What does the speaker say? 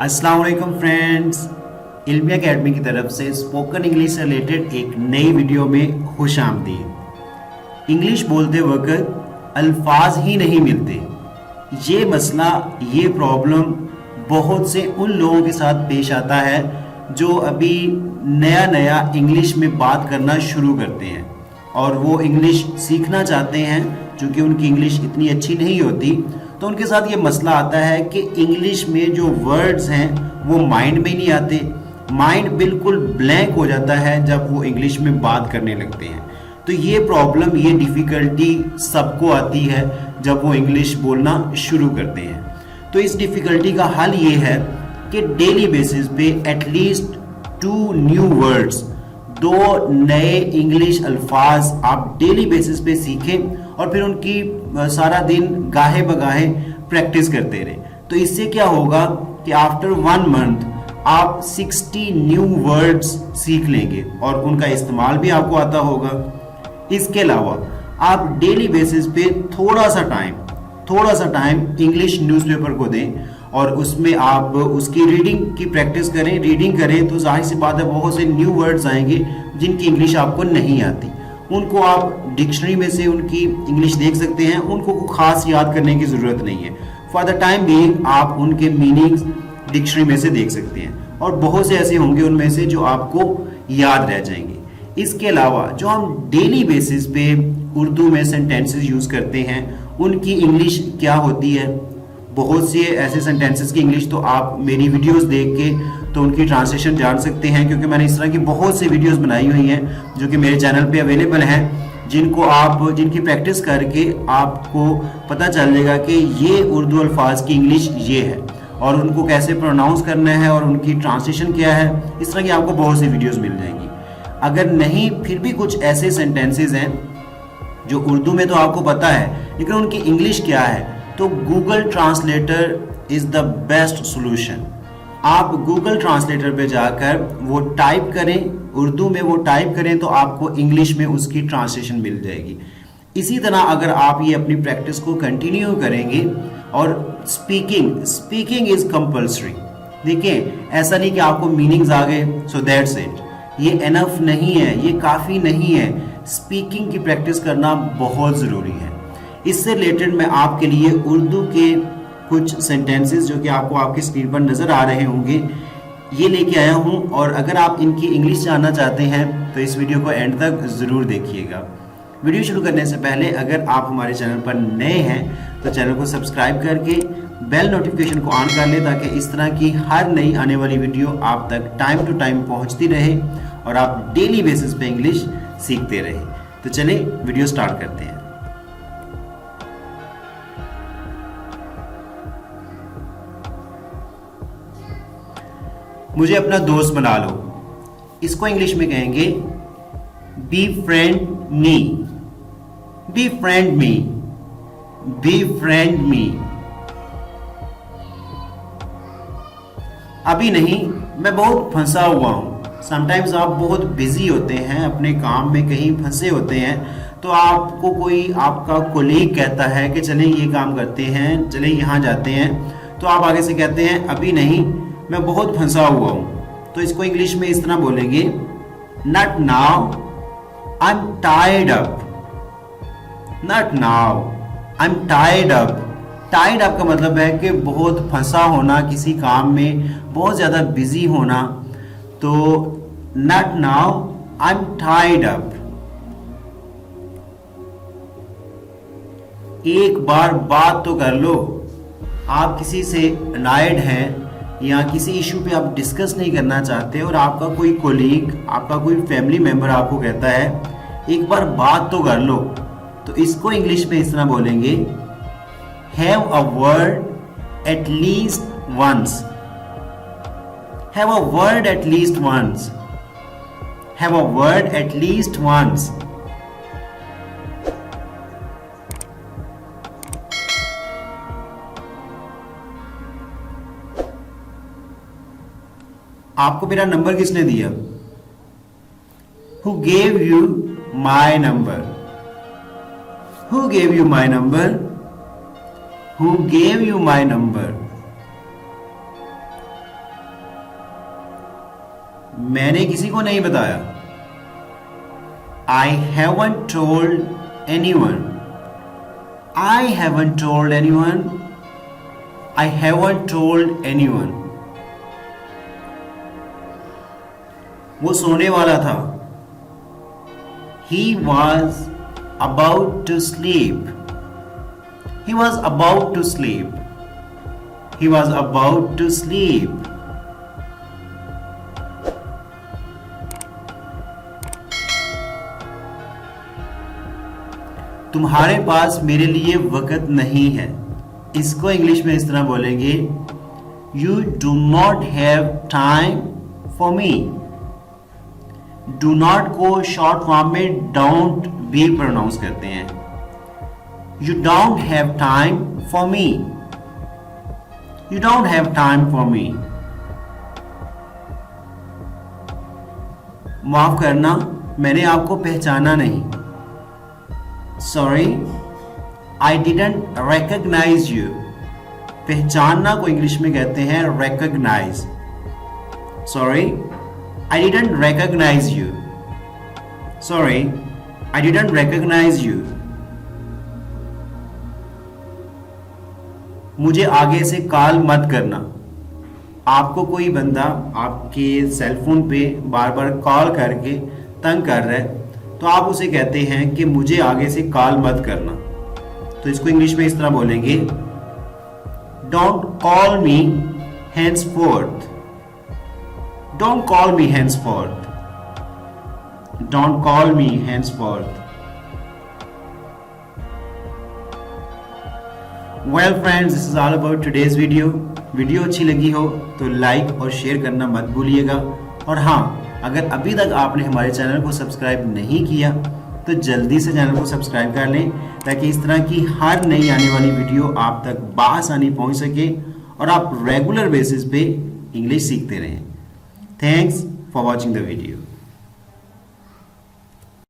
अस्सलाम वालेकुम फ्रेंड्स, इल्मी एकेडमी की तरफ से स्पोकन इंग्लिश से रिलेटेड एक नई वीडियो में खुश आमदीद। इंग्लिश बोलते वक्त अल्फाज ही नहीं मिलते। ये मसला, ये प्रॉब्लम बहुत से उन लोगों के साथ पेश आता है जो अभी नया नया इंग्लिश में बात करना शुरू करते हैं और वो इंग्लिश सीखना चाहते हैं। चूँकि उनकी इंग्लिश इतनी अच्छी नहीं होती तो उनके साथ ये मसला आता है कि इंग्लिश में जो वर्ड्स हैं वो माइंड में नहीं आते। माइंड बिल्कुल ब्लैंक हो जाता है जब वो इंग्लिश में बात करने लगते हैं। तो ये प्रॉब्लम, ये डिफ़िकल्टी सबको आती है जब वो इंग्लिश बोलना शुरू करते हैं। तो इस डिफ़िकल्टी का हल ये है कि डेली बेसिस पे एटलीस्ट 2 न्यू वर्ड्स, 2 नए इंग्लिश अल्फाज आप डेली बेसिस पे सीखें और फिर उनकी सारा दिन गाहे बगाहे प्रैक्टिस करते रहें। तो इससे क्या होगा कि आफ्टर 1 मंथ आप 60 न्यू वर्ड्स सीख लेंगे और उनका इस्तेमाल भी आपको आता होगा। इसके अलावा आप डेली बेसिस पे थोड़ा सा टाइम इंग्लिश न्यूज़पेपर को दें और उसमें आप उसकी रीडिंग की प्रैक्टिस करें। रीडिंग करें तो जाहिर सी बात है बहुत से न्यू वर्ड्स आएंगे जिनकी इंग्लिश आपको नहीं आती। उनको आप डिक्शनरी में से उनकी इंग्लिश देख सकते हैं, उनको खास याद करने की ज़रूरत नहीं है। फॉर द टाइम बीइंग आप उनके मीनिंग्स डिक्शनरी में से देख सकते हैं और बहुत से ऐसे होंगे उनमें से जो आपको याद रह जाएंगे। इसके अलावा जो हम डेली बेसिस पे उर्दू में सेंटेंसेस यूज़ करते हैं उनकी इंग्लिश क्या होती है। बहुत से ऐसे सेंटेंसेस की इंग्लिश तो आप मेरी वीडियोस देख के तो उनकी ट्रांसलेशन जान सकते हैं, क्योंकि मैंने इस तरह की बहुत सी वीडियोस बनाई हुई हैं जो कि मेरे चैनल पे अवेलेबल हैं, जिनकी प्रैक्टिस करके आपको पता चल जाएगा कि ये उर्दू अल्फाज की इंग्लिश ये है और उनको कैसे प्रोनाउंस करना है और उनकी ट्रांसलेशन क्या है। इस तरह की आपको बहुत सी वीडियोज़ मिल जाएंगी। अगर नहीं फिर भी कुछ ऐसे सेंटेंसेज हैं जो उर्दू में तो आपको पता है लेकिन उनकी इंग्लिश क्या है, तो Google translator is the best solution. आप गूगल ट्रांसलेटर पे जाकर वो टाइप करें, उर्दू में वो टाइप करें तो आपको इंग्लिश में उसकी ट्रांसलेशन मिल जाएगी। इसी तरह अगर आप ये अपनी प्रैक्टिस को कंटिन्यू करेंगे और स्पीकिंग इज़ कंपल्सरी। देखिए, ऐसा नहीं कि आपको मीनिंग्स आ गए सो दैट्स इट, ये एनफ नहीं है, ये काफ़ी नहीं है। स्पीकिंग की प्रैक्टिस करना बहुत ज़रूरी है। इससे रिलेटेड मैं आपके लिए उर्दू के कुछ सेंटेंसेस जो कि आपको आपकी स्क्रीन पर नज़र आ रहे होंगे ये लेके आया हूँ, और अगर आप इनकी इंग्लिश जानना चाहते हैं तो इस वीडियो को एंड तक ज़रूर देखिएगा। वीडियो शुरू करने से पहले अगर आप हमारे चैनल पर नए हैं तो चैनल को सब्सक्राइब करके बेल नोटिफिकेशन को ऑन कर लें ताकि इस तरह की हर नई आने वाली वीडियो आप तक टाइम टू टाइम पहुँचती रहे और आप डेली बेसिस पे इंग्लिश सीखते रहे। तो चलिए वीडियो स्टार्ट करते हैं। मुझे अपना दोस्त बना लो, इसको इंग्लिश में कहेंगे befriend me. Befriend me, befriend me. अभी नहीं, मैं बहुत फंसा हुआ हूँ। समटाइम्स आप बहुत बिजी होते हैं, अपने काम में कहीं फंसे होते हैं, तो आपको कोई आपका कोलीग कहता है कि चलें ये काम करते हैं, चलें यहाँ जाते हैं, तो आप आगे से कहते हैं अभी नहीं, मैं बहुत फंसा हुआ हूँ। तो इसको इंग्लिश में इस तरह बोलेंगे, not now, I am tired up. Not now, I am tired up. Tired up का मतलब है कि बहुत फंसा होना, किसी काम में बहुत ज़्यादा बिजी होना। तो not now, I am tired up. एक बार बात तो कर लो। आप किसी से अनायड हैं या किसी इशू पे आप डिस्कस नहीं करना चाहते और आपका कोई कोलीग, आपका कोई फैमिली मेंबर आपको कहता है एक बार बात तो कर लो, तो इसको इंग्लिश में इस तरह बोलेंगे, have a word at least once. Have a word at least once. Have a word at least once. आपको मेरा नंबर किसने दिया? Who gave you my number? Who gave you my number? Who gave you my number? मैंने किसी को नहीं बताया। I haven't told anyone. I haven't told anyone. I haven't told anyone. वो सोने वाला था। He was about to sleep. He was about to sleep. He was about to sleep. तुम्हारे पास मेरे लिए वक्त नहीं है। इसको इंग्लिश में इस तरह बोलेंगे, You do not have time for me. Do not को शॉर्ट फॉर्म में don't भी प्रोनाउंस करते हैं। You don't have time for me. You don't have time for me. माफ करना, मैंने आपको पहचाना नहीं। Sorry, I didn't recognize you. पहचानना को इंग्लिश में कहते हैं recognize. Sorry, I didn't recognize you. Sorry, I didn't recognize you. मुझे आगे से कॉल मत करना। आपको कोई बंदा आपके सेलफोन पे बार बार कॉल करके तंग कर रहा है, तो आप उसे कहते हैं कि मुझे आगे से कॉल मत करना। तो इसको इंग्लिश में इस तरह बोलेंगे, don't call me henceforth. Don't call me henceforth. Don't call me henceforth. Well friends, this is all about today's video. Video अच्छी लगी हो तो लाइक और शेयर करना मत भूलिएगा। और हाँ, अगर अभी तक आपने हमारे चैनल को सब्सक्राइब नहीं किया तो जल्दी से चैनल को सब्सक्राइब कर लें, ताकि इस तरह की हर नई आने वाली वीडियो आप तक बआसानी पहुंच सके और आप रेगुलर बेसिस पे इंग्लिश सीखते रहें। Thanks for watching the video.